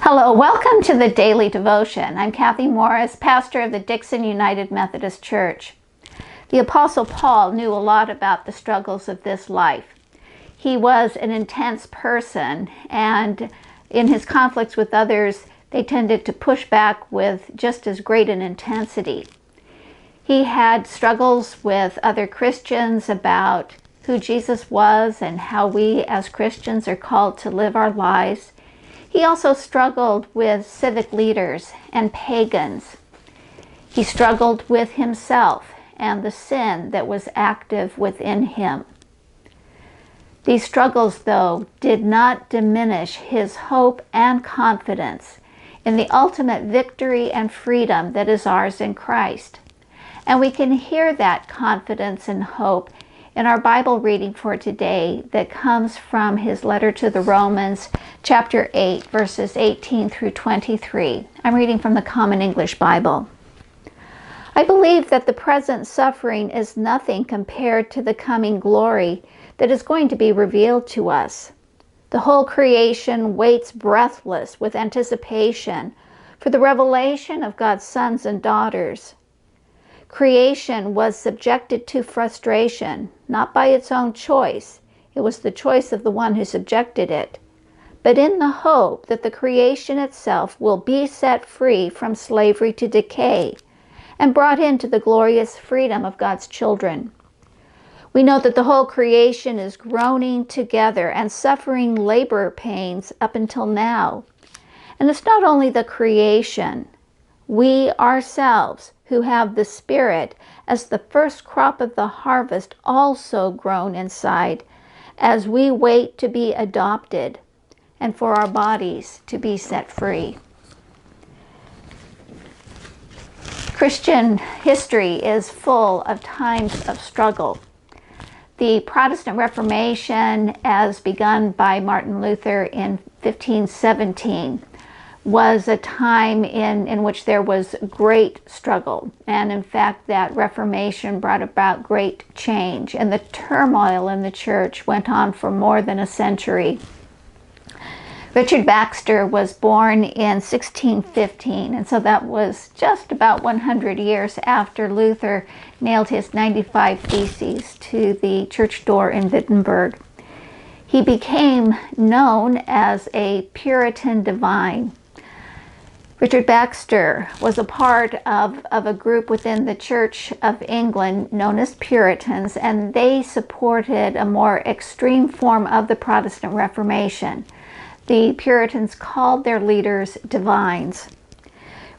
Hello, welcome to the Daily Devotion. I'm Kathy Morris, pastor of the Dixon United Methodist Church. The Apostle Paul knew a lot about the struggles of this life. He was an intense person, and in his conflicts with others, they tended to push back with just as great an intensity. He had struggles with other Christians about who Jesus was and how we as Christians are called to live our lives. He also struggled with civic leaders and pagans. He struggled with himself and the sin that was active within him. These struggles, though, did not diminish his hope and confidence in the ultimate victory and freedom that is ours in Christ. And we can hear that confidence and hope in our Bible reading for today that comes from his letter to the Romans, chapter 8, verses 18 through 23. I'm reading from the Common English Bible. I believe that the present suffering is nothing compared to the coming glory that is going to be revealed to us. The whole creation waits breathless with anticipation for the revelation of God's sons and daughters. Creation was subjected to frustration, not by its own choice. It was the choice of the one who subjected it, but in the hope that the creation itself will be set free from slavery to decay and brought into the glorious freedom of God's children. We know that the whole creation is groaning together and suffering labor pains up until now. And it's not only the creation. We ourselves, who have the Spirit as the first crop of the harvest, also groan inside as we wait to be adopted and for our bodies to be set free. Christian history is full of times of struggle. The Protestant Reformation, as begun by Martin Luther in 1517, was a time in which there was great struggle. And in fact, that Reformation brought about great change. And the turmoil in the church went on for more than a century. Richard Baxter was born in 1615, and so that was just about 100 years after Luther nailed his 95 Theses to the church door in Wittenberg. He became known as a Puritan divine. Richard Baxter was a part of a group within the Church of England known as Puritans, and they supported a more extreme form of the Protestant Reformation. The Puritans called their leaders divines.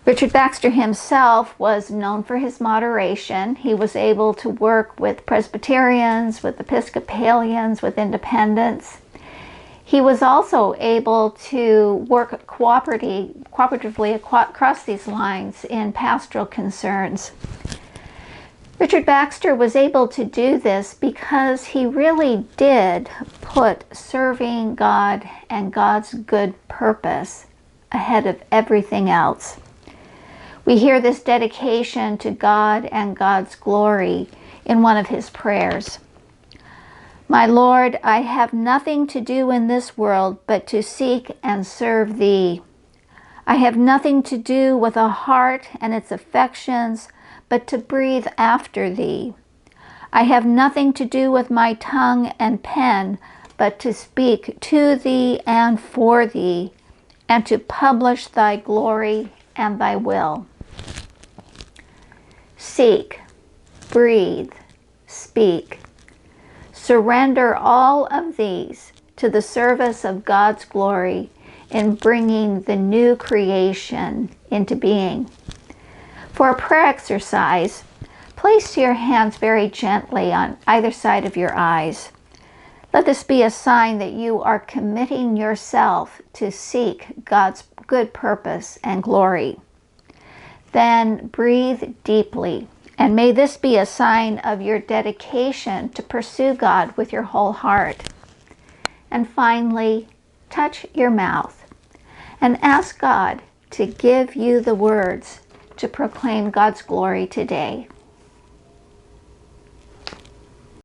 Richard Baxter himself was known for his moderation. He was able to work with Presbyterians, with Episcopalians, with Independents. He was also able to work cooperatively across these lines in pastoral concerns. Richard Baxter was able to do this because he really did put serving God and God's good purpose ahead of everything else. We hear this dedication to God and God's glory in one of his prayers. My Lord, I have nothing to do in this world but to seek and serve Thee. I have nothing to do with a heart and its affections but to breathe after Thee. I have nothing to do with my tongue and pen but to speak to Thee and for Thee, and to publish Thy glory and Thy will. Seek, breathe, speak. Surrender all of these to the service of God's glory in bringing the new creation into being. For a prayer exercise, place your hands very gently on either side of your eyes. Let this be a sign that you are committing yourself to seek God's good purpose and glory. Then breathe deeply. And may this be a sign of your dedication to pursue God with your whole heart. And finally, touch your mouth and ask God to give you the words to proclaim God's glory today.